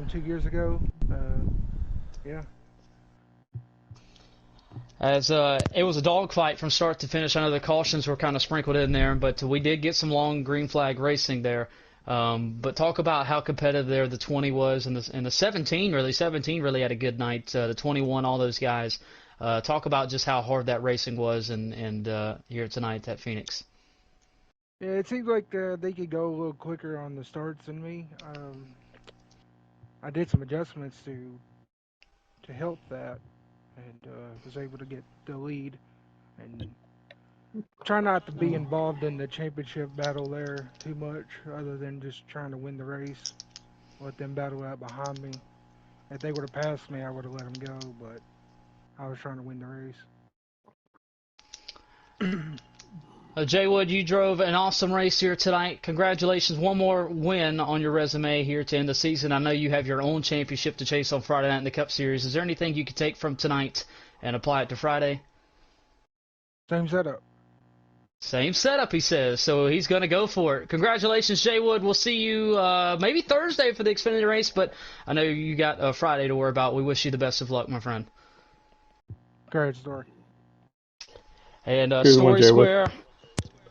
from 2 years ago. Yeah. As it was a dogfight from start to finish. I know the cautions were kind of sprinkled in there, but we did get some long green flag racing there. But talk about how competitive there the 20 was, and the 17 really. 17 really had a good night. The 21, all those guys. Talk about just how hard that racing was, and here tonight at Phoenix. Yeah, it seems like they could go a little quicker on the starts than me. I did some adjustments to help that, and was able to get the lead and try not to be involved in the championship battle there too much, other than just trying to win the race. Let them battle out behind me. If they would have passed me, I would have let them go, but I was trying to win the race. Jay Wood, you drove an awesome race here tonight. Congratulations. One more win on your resume here to end the season. I know you have your own championship to chase on Friday night in the Cup Series. Is there anything you could take from tonight and apply it to Friday? Same setup. Same setup, he says. So he's going to go for it. Congratulations, Jay Wood. We'll see you maybe Thursday for the Xfinity race, but I know you got Friday to worry about. We wish you the best of luck, my friend. Great story. And Here's one, Jay Wood.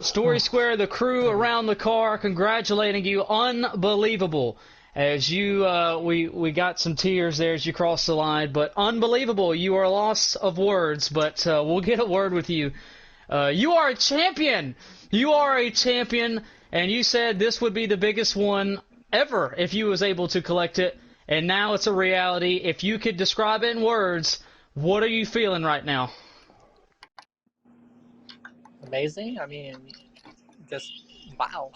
Story Square, the crew around the car congratulating you. Unbelievable. As you, we got some tears there as you crossed the line, but unbelievable. You are a loss of words, but we'll get a word with you. You are a champion. You are a champion, and you said this would be the biggest one ever if you was able to collect it, and now it's a reality. If you could describe it in words, what are you feeling right now? Amazing. I mean, just wow.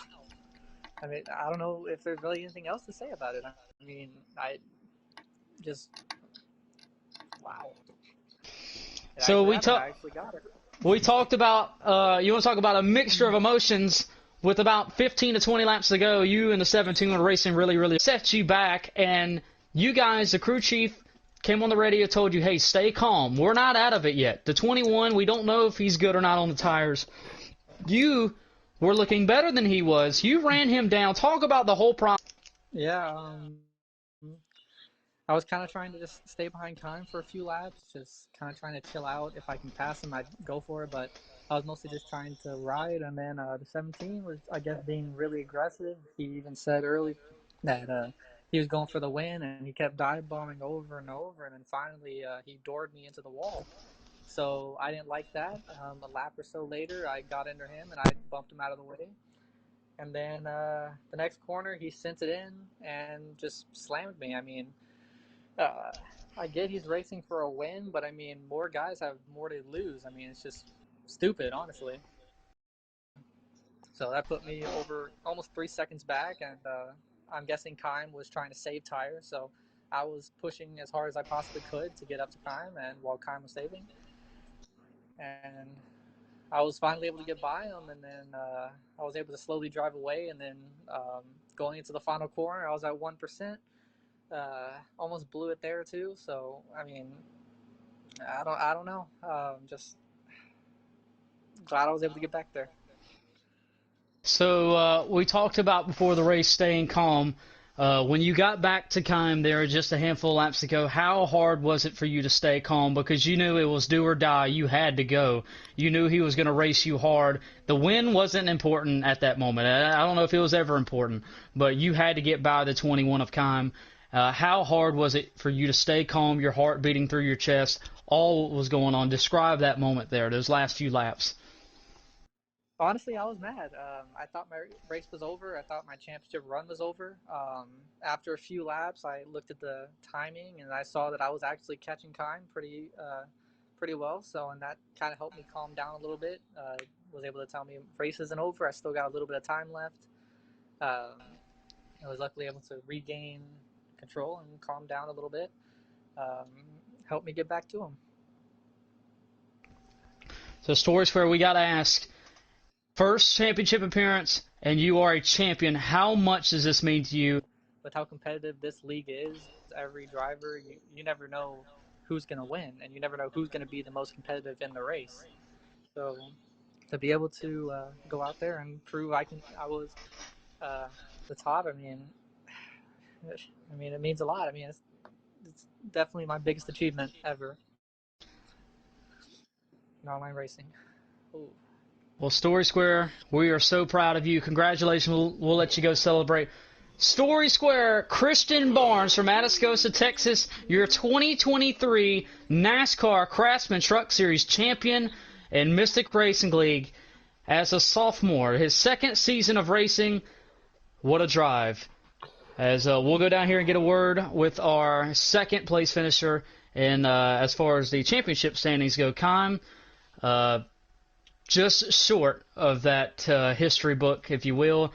I mean, I don't know if there's really anything else to say about it. I mean, I just wow. It So actually happened. I actually got it. we talked about you want to talk about a mixture of emotions. With about 15 to 20 laps to go, you and the 17 were racing really set you back, and you guys, the crew chief, came on the radio, told you, hey, stay calm. We're not out of it yet. The 21, we don't know if he's good or not on the tires. You were looking better than he was. You ran him down. Talk about the whole process. Yeah. I was kind of trying to just stay behind Kime for a few laps, just kind of trying to chill out. If I can pass him, I'd go for it. But I was mostly just trying to ride. And then the 17 was, I guess, being really aggressive. He even said early that he was going for the win, and he kept dive bombing over and over. And then finally, he doored me into the wall. So I didn't like that. A lap or so later, I got under him and I bumped him out of the way. And then the next corner, he sent it in and just slammed me. I mean, uh, I get he's racing for a win, but I mean, more guys have more to lose. I mean, it's just stupid, honestly. So that put me over almost 3 seconds back, and I'm guessing Kime was trying to save tires, so I was pushing as hard as I possibly could to get up to Kime, and while Kime was saving, and I was finally able to get by him, and then I was able to slowly drive away, and then going into the final corner, I was at 1%. Almost blew it there too. So I mean, I don't know. Just glad I was able to get back there. So we talked about before the race staying calm. When you got back to Kime there just a handful of laps ago, how hard was it for you to stay calm? Because you knew it was do or die. You had to go. You knew he was going to race you hard. The win wasn't important at that moment. I don't know if it was ever important, but you had to get by the 21 of Kime. How hard was it for you to stay calm, your heart beating through your chest, all was going on? Describe that moment there, those last few laps. Honestly, I was mad. I thought my race was over. I thought my championship run was over. After a few laps, I looked at the timing and I saw that I was actually catching time pretty well. So, and that kind of helped me calm down a little bit. Was able to tell me race isn't over. I still got a little bit of time left. Um, I was luckily able to regain control and calm down a little bit. Um, Helped me get back to him. So stories where we got to ask, first championship appearance, and you are a champion. How much does this mean to you? With how competitive this league is, every driver, you never know who's going to win, and you never know who's going to be the most competitive in the race. So to be able to go out there and prove I was uh, the top, I mean, I mean, it means a lot. I mean, it's definitely my biggest achievement ever in online racing. Ooh. Well, Story Square, we are so proud of you. Congratulations. We'll let you go celebrate. Story Square, Christian Barnes from Atascosa, Texas, your 2023 NASCAR Craftsman Truck Series champion in Mystic Racing League as a sophomore. His second season of racing. What a drive. As we'll go down here and get a word with our second place finisher in as far as the championship standings go. Kime, just short of that history book, if you will.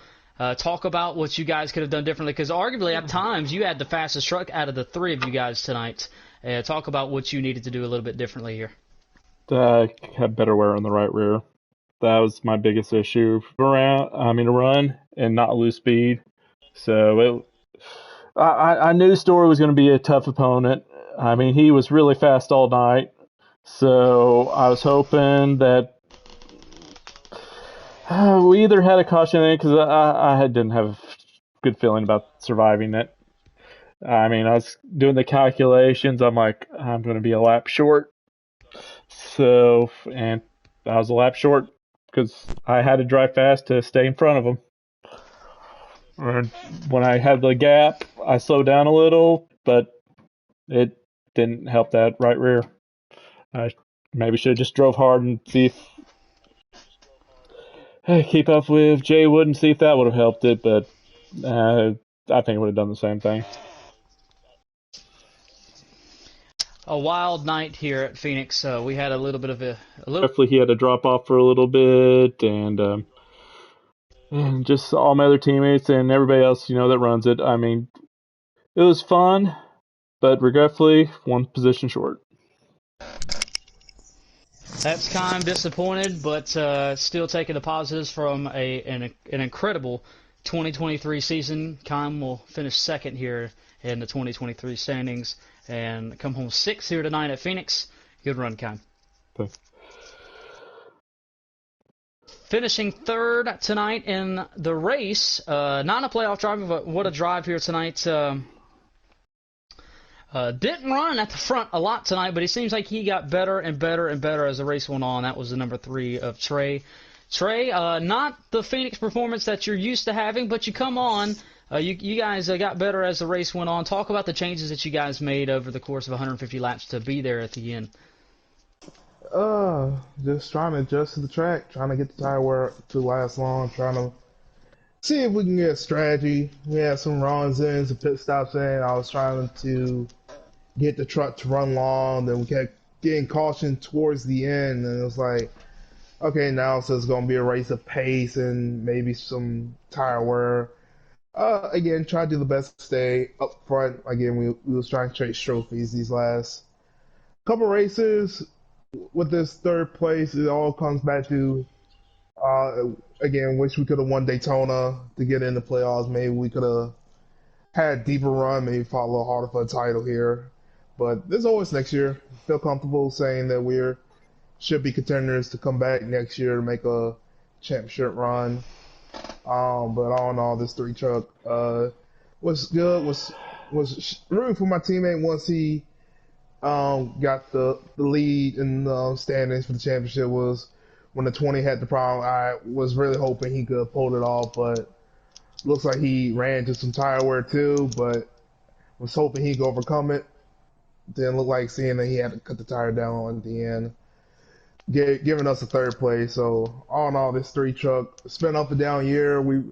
Talk about what you guys could have done differently, because arguably at times you had the fastest truck out of the three of you guys tonight. Talk about what you needed to do a little bit differently here. Had better wear on the right rear. That was my biggest issue. Run and not lose speed. So I knew Story was going to be a tough opponent. I mean, he was really fast all night. So I was hoping that we either had a caution in it, because I didn't have a good feeling about surviving it. I mean, I was doing the calculations. I'm like, I'm going to be a lap short. So, and I was a lap short because I had to drive fast to stay in front of him. And when I had the gap, I slowed down a little, but it didn't help that right rear. I maybe should have just drove hard and see if keep up with Jay Wood and see if that would have helped it, but I think it would have done the same thing. A wild night here at Phoenix. We had a little bit of Definitely, he had to drop off for a little bit, and just all my other teammates and everybody else, that runs it. I mean, it was fun, but regretfully, one position short. That's kind of disappointed, but still taking the positives from an incredible 2023 season. Kime will finish second here in the 2023 standings and come home sixth here tonight at Phoenix. Good run, Kime. Thanks. Finishing third tonight in the race. Not a playoff driver, but what a drive here tonight. Didn't run at the front a lot tonight, but it seems like he got better and better and better as the race went on. That was the number 3 of Trey. Trey, not the Phoenix performance that you're used to having, but you come on. You guys got better as the race went on. Talk about the changes that you guys made over the course of 150 laps to be there at the end. Just trying to adjust to the track, trying to get the tire wear to last long, trying to see if we can get a strategy. We had some runs in, some pit stops in. I was trying to get the truck to run long, then we kept getting caution towards the end, and it was like, okay, now so it's going to be a race of pace and maybe some tire wear. Again, try to do the best to stay up front. Again, we was trying to chase trophies these last couple races. With this third place, it all comes back to, again, wish we could have won Daytona to get in the playoffs. Maybe we could have had a deeper run, maybe fought a little harder for a title here. But there's always next year. Feel comfortable saying that we should be contenders to come back next year to make a championship run. But all in all, this 3 truck was good. Was rooting for my teammate once he got the lead in the standings for the championship. Was when the 20 had the problem. I was really hoping he could have pulled it off, but looks like he ran into some tire wear too. But was hoping he could overcome it. Didn't look like, seeing that he had to cut the tire down at the end, giving us a third place. So all in all, this 3 truck, it's been up and down year. We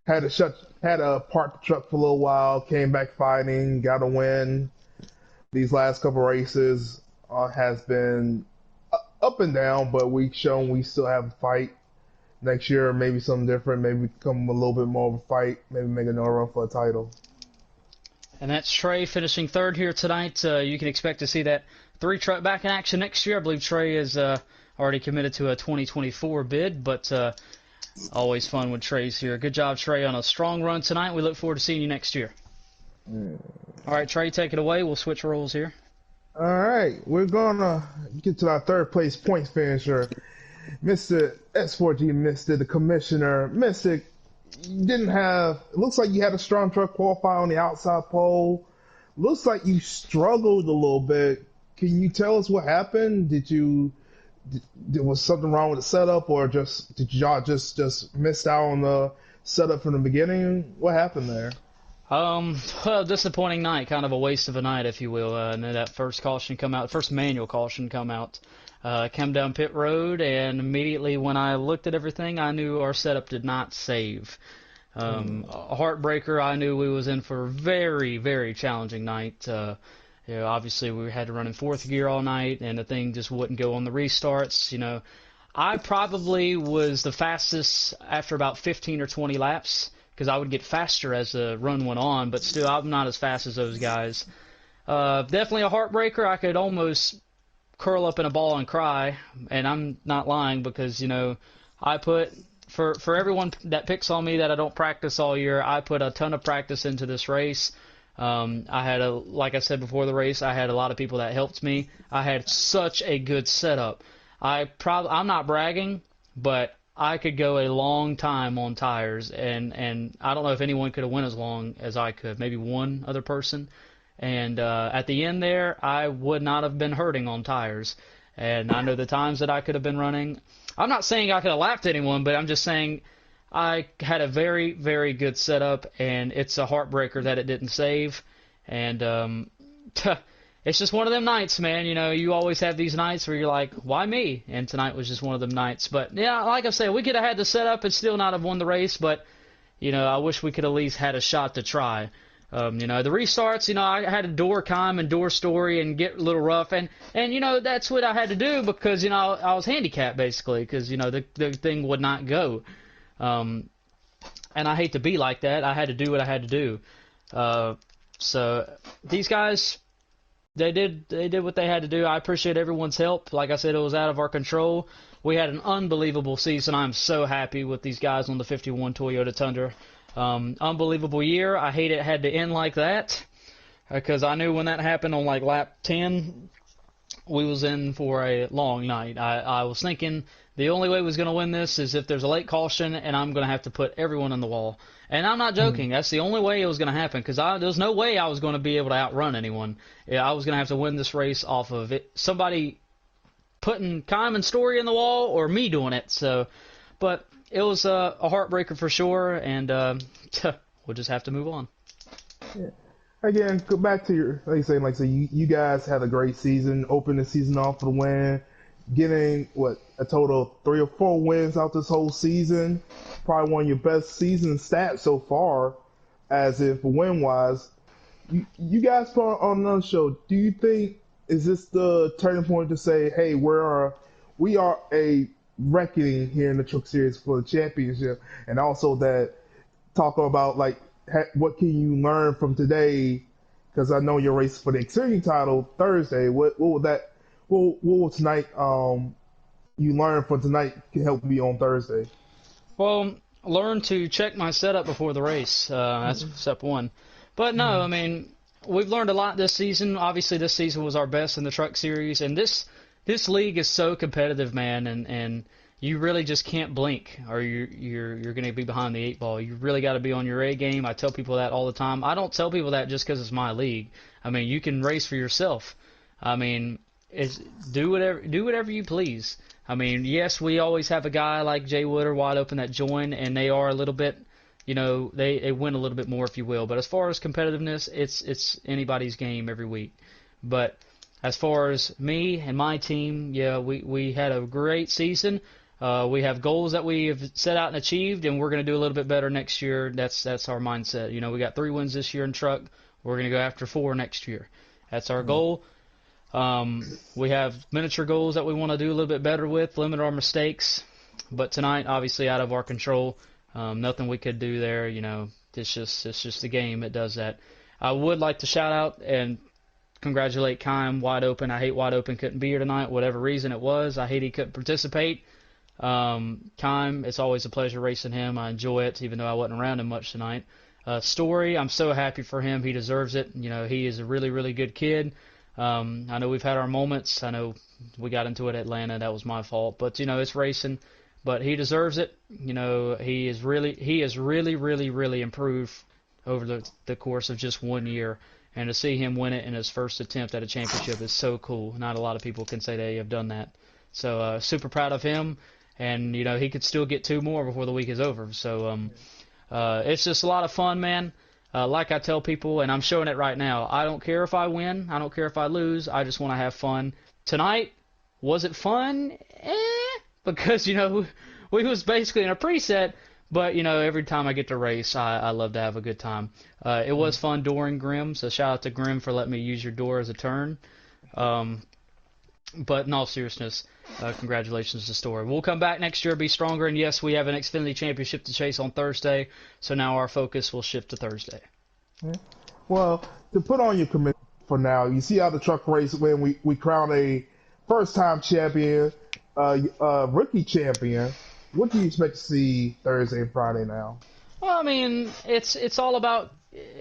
had to park the truck for a little while, came back fighting, got a win. These last couple races has been up and down, but we've shown we still have a fight. Next year, maybe something different, maybe become a little bit more of a fight, maybe make another run for a title. And that's Trey finishing third here tonight. You can expect to see that 3 truck back in action next year. I believe Trey is already committed to a 2024 bid, but always fun when Trey's here. Good job, Trey, on a strong run tonight. We look forward to seeing you next year. All right, Trey, take it away. We'll switch roles here. All right, we're going to get to our third place points finisher, Mr. S4G, Mr. the Commissioner, Mr. you didn't have. It looks like you had a strong truck qualify on the outside pole. Looks like you struggled a little bit. Can you tell us what happened? Was something wrong with the setup, or just did y'all just missed out on the setup from the beginning? What happened there? Well, disappointing night, kind of a waste of a night, if you will. And then that first manual caution come out. Came down pit road, and immediately when I looked at everything, I knew our setup did not save. A heartbreaker. I knew we was in for a very, very challenging night. Obviously we had to run in fourth gear all night, and the thing just wouldn't go on the restarts. I probably was the fastest after about 15 or 20 laps, because I would get faster as the run went on, but still I'm not as fast as those guys. Definitely a heartbreaker. I could almost curl up in a ball and cry, and I'm not lying, because I put for everyone that picks on me that I don't practice all year, I put a ton of practice into this race. Like I said before the race, I had a lot of people that helped me. I had such a good setup. I'm not bragging, but I could go a long time on tires, and I don't know if anyone could have went as long as I could. Maybe one other person. And at the end there, I would not have been hurting on tires. And I know the times that I could have been running. I'm not saying I could have lapped anyone, but I'm just saying I had a very, very good setup, and it's a heartbreaker that it didn't save. And it's just one of them nights, man. You always have these nights where you're like, why me? And tonight was just one of them nights. But, yeah, like I said, we could have had the setup and still not have won the race, but, I wish we could at least had a shot to try. The restarts, I had to door Kime and door Story and get a little rough, and that's what I had to do, because I was handicapped basically, because the thing would not go, and I hate to be like that. I had to do what I had to do. So these guys, they did what they had to do. I appreciate everyone's help. Like I said, it was out of our control. We had an unbelievable season. I'm so happy with these guys on the 51 Toyota Tundra. Unbelievable year. I hate it had to end like that, because I knew when that happened on like lap 10, we was in for a long night. I was thinking the only way we was going to win this is if there's a late caution, and I'm going to have to put everyone on the wall. And I'm not joking. That's the only way it was going to happen, because there's no way I was going to be able to outrun anyone. I was going to have to win this race off of it. Somebody putting Kime and Story in the wall, or me doing it. But it was a heartbreaker for sure, and we'll just have to move on. Yeah. Again, go back to your like I say, you guys had a great season. Opened the season off with a win, getting a total of 3 or 4 wins out this whole season. Probably one of your best season stats so far, as if win wise. You guys put on another show. Do you think is this the turning point to say, hey, we are a reckoning here in the Truck Series for the championship, and also that talking about what can you learn from today? Because I know your race for the Xfinity title Thursday. What will tonight you learn from tonight can help me on Thursday? Well, learn to check my setup before the race. That's step one. But no, I mean, we've learned a lot this season. Obviously, this season was our best in the Truck Series, and this league is so competitive, man, and you really just can't blink, or you're going to be behind the 8 ball. You really got to be on your A game. I tell people that all the time. I don't tell people that just because it's my league. I mean, you can race for yourself. I mean, do whatever you please. I mean, yes, we always have a guy like Jay Wood or Wide Open that join, and they are a little bit, they win a little bit more, if you will. But as far as competitiveness, it's anybody's game every week. But as far as me and my team, yeah, we had a great season. We have goals that we have set out and achieved, and we're going to do a little bit better next year. That's our mindset. We got 3 wins this year in truck. We're going to go after 4 next year. That's our goal. We have miniature goals that we want to do a little bit better with, limit our mistakes. But tonight, obviously, out of our control. Nothing we could do there. It's just the game. It does that. I would like to shout out and congratulate Kime, Wide Open. I hate Wide Open couldn't be here tonight, whatever reason it was. I hate he couldn't participate. Kime, it's always a pleasure racing him. I enjoy it, even though I wasn't around him much tonight. Story, I'm so happy for him. He deserves it. He is a really, really good kid. I know we've had our moments. I know we got into it at Atlanta. That was my fault. But, it's racing. but he deserves it. You know, he has really improved over the course of just 1 year. And to see him win it in his first attempt at a championship is so cool. Not a lot of people can say they have done that. So super proud of him. And, you know, he could still get 2 more before the week is over. So it's just a lot of fun, man. Like I tell people, and I'm showing it right now, I don't care if I win. I don't care if I lose. I just want to have fun. Tonight, was it fun? Because, you know, we was basically in a preset. But, you know, every time I get to race, I love to have a good time. It was fun during Grimm, so shout out to Grimm for letting me use your door as a turn. But in all seriousness, congratulations to Story. We'll come back next year, be stronger, and yes, we have an Xfinity Championship to chase on Thursday, so now our focus will shift to Thursday. Yeah. Well, to put on your commitment for now, you see how the truck race when we crown a first-time champion, rookie champion. What do you expect to see Thursday and Friday now? Well, I mean, it's all about,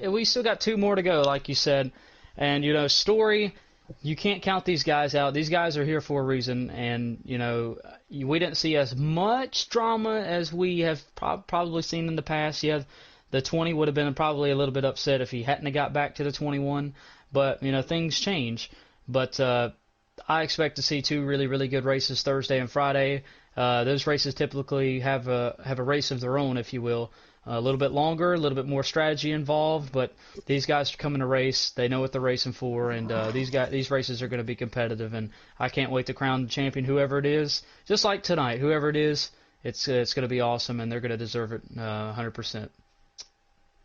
we still got 2 more to go, like you said, and, you know, Story, you can't count these guys out. These guys are here for a reason, and, you know, we didn't see as much drama as we have probably seen in the past. Yeah, the 20 would have been probably a little bit upset if he hadn't have got back to the 21, but, you know, things change. But I expect to see 2 really good races Thursday and Friday. Those races typically have a race of their own, if you will. A little bit longer, a little bit more strategy involved, but these guys are coming to race. They know what they're racing for, and these races are going to be competitive, and I can't wait to crown the champion, whoever it is. Just like tonight, whoever it is, it's going to be awesome, and they're going to deserve it 100%.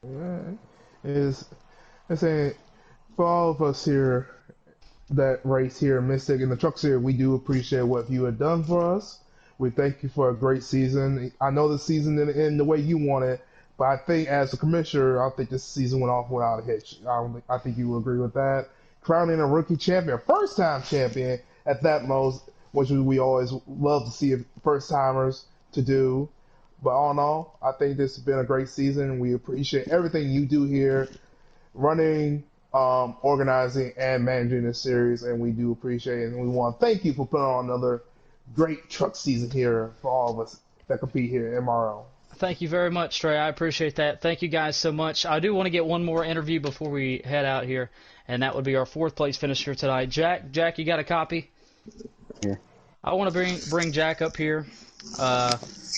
I'm saying for all of us here that race here, Mystic and the Trucks here, we do appreciate what you have done for us. We thank you for a great season. I know the season didn't end the way you wanted, but I think as a commissioner, I think this season went off without a hitch. I think you will agree with that. Crowning a rookie champion, first-time champion at that most, which we always love to see first-timers to do. But all in all, I think this has been a great season. We appreciate everything you do here, running, organizing, and managing this series, and we do appreciate it. And we want to thank you for putting on another great truck season here for all of us that compete here at MRO. Thank you very much, Trey. I appreciate that. Thank you guys so much. I do want to get one more interview before we head out here, and that would be our 4th place finisher tonight. Jack, you got a copy? Yeah. I want to bring Jack up here.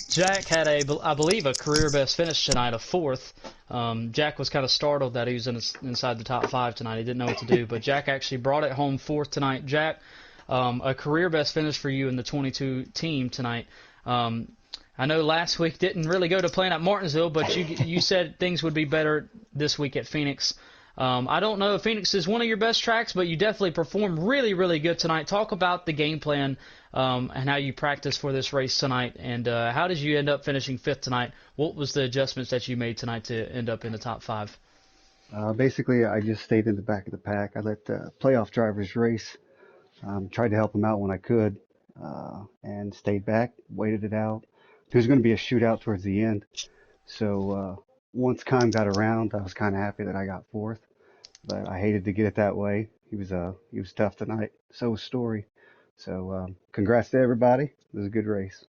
Jack had I believe a career best finish tonight, a 4th. Jack was kind of startled that he was inside the top 5 tonight. He didn't know what to do, but Jack actually brought it home 4th tonight. Jack, a career best finish for you in the 22 team tonight. I know last week didn't really go to plan at Martinsville, but you said things would be better this week at Phoenix. I don't know if Phoenix is one of your best tracks, but you definitely performed really good tonight. Talk about the game plan and how you practiced for this race tonight, and how did you end up finishing 5th tonight? What was the adjustments that you made tonight to end up in the top 5? Basically, I just stayed in the back of the pack. I let the playoff drivers race. Tried to help them out when I could, and stayed back, waited it out. There was going to be a shootout towards the end, so once Kime got around, I was kind of happy that I got 4th, but I hated to get it that way. He was tough tonight. So was Story. So congrats to everybody. It was a good race.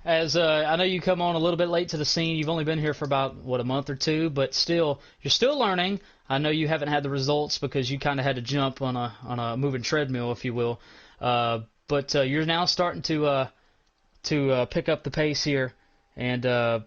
As I know you come on a little bit late to the scene. You've only been here for about, a month or 2, but still, you're still learning. I know you haven't had the results because you kind of had to jump on a moving treadmill, if you will. But you're now starting to pick up the pace here and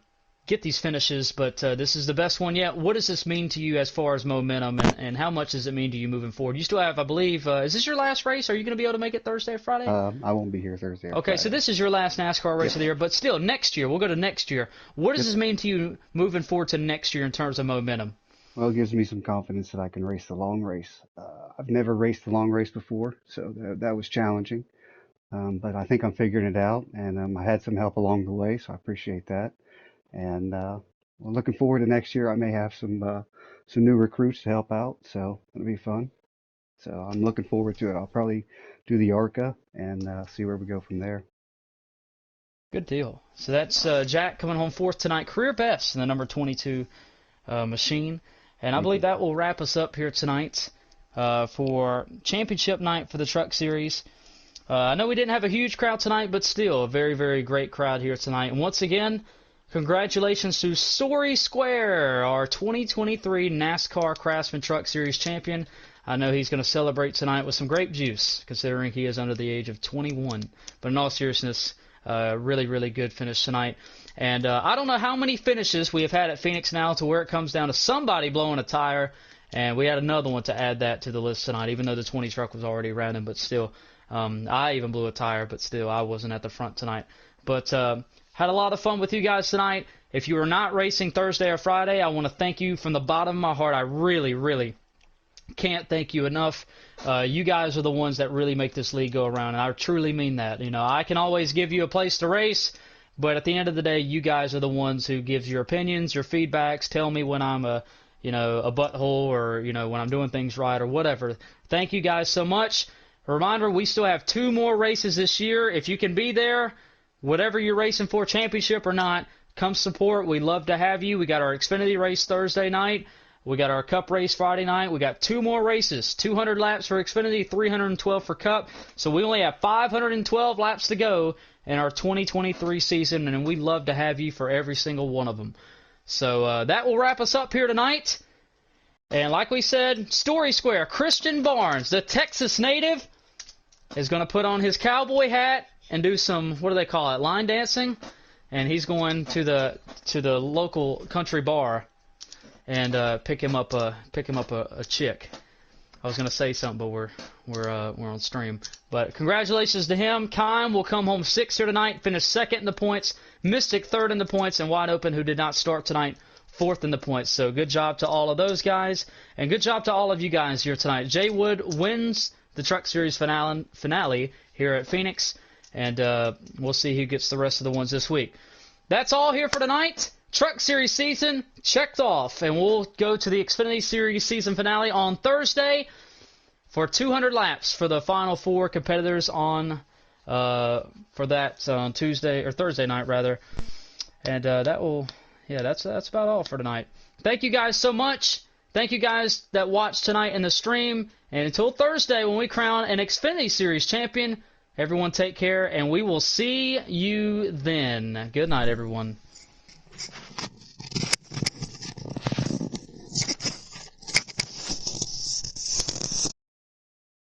get these finishes. But this is the best one yet. What does this mean to you as far as momentum, and how much does it mean to you moving forward? You still have, I believe, is this your last race? Are you going to be able to make it Thursday or Friday? I won't be here Thursday or Okay, Friday. so this is your last NASCAR race of the year, but still, next year, we'll go to next year. What does this mean to you moving forward to next year in terms of momentum? Well, it gives me some confidence that I can race the long race. I've never raced the long race before, so that was challenging. But I think I'm figuring it out, and I had some help along the way, so I appreciate that. And we're looking forward to next year. I may have some new recruits to help out, so it'll be fun. So I'm looking forward to it. I'll probably do the ARCA and see where we go from there. Good deal. So that's Jack coming home 4th tonight, career best in the number 22 machine. And I believe that will wrap us up here tonight for championship night for the Truck Series. I know we didn't have a huge crowd tonight, but still a very, very great crowd here tonight. And once again, congratulations to Story Square, our 2023 NASCAR Craftsman Truck Series champion. I know he's going to celebrate tonight with some grape juice, considering he is under the age of 21. But in all seriousness, really, really good finish tonight. And I don't know how many finishes we have had at Phoenix now to where it comes down to somebody blowing a tire. And we had another one to add that to the list tonight, even though the 20 truck was already around him, but still. I even blew a tire, but still, I wasn't at the front tonight. But had a lot of fun with you guys tonight. If you are not racing Thursday or Friday, I want to thank you from the bottom of my heart. I really, really can't thank you enough. You guys are the ones that really make this league go around, and I truly mean that. You know, I can always give you a place to race, but at the end of the day, you guys are the ones who gives your opinions, your feedbacks, tell me when I'm a butthole, or, when I'm doing things right or whatever. Thank you guys so much. A reminder, we still have 2 more races this year. If you can be there, whatever you're racing for, championship or not, come support. We'd love to have you. We got our Xfinity race Thursday night. We got our Cup race Friday night. We got 2 more races, 200 laps for Xfinity, 312 for Cup. So we only have 512 laps to go in our 2023 season, and we'd love to have you for every single one of them. So that will wrap us up here tonight. And like we said, Story Square, Christian Barnes, the Texas native, is going to put on his cowboy hat and do some, what do they call it, line dancing? And he's going to the local country bar and pick him up a chick. I was going to say something, but we're on stream. But congratulations to him. Kime will come home 6th here tonight, finish 2nd in the points. Mystic 3rd in the points, and Wide Open, who did not start tonight, 4th in the points. So good job to all of those guys, and good job to all of you guys here tonight. Jay Wood wins the Truck Series finale here at Phoenix, and we'll see who gets the rest of the ones this week. That's all here for tonight. Truck Series season checked off, and we'll go to the Xfinity Series season finale on Thursday for 200 laps for the final 4 competitors on Tuesday or Thursday night rather, and that's about all for tonight. Thank you guys so much. Thank you guys that watched tonight in the stream. And until Thursday when we crown an Xfinity Series champion, everyone take care, and we will see you then. Good night, everyone.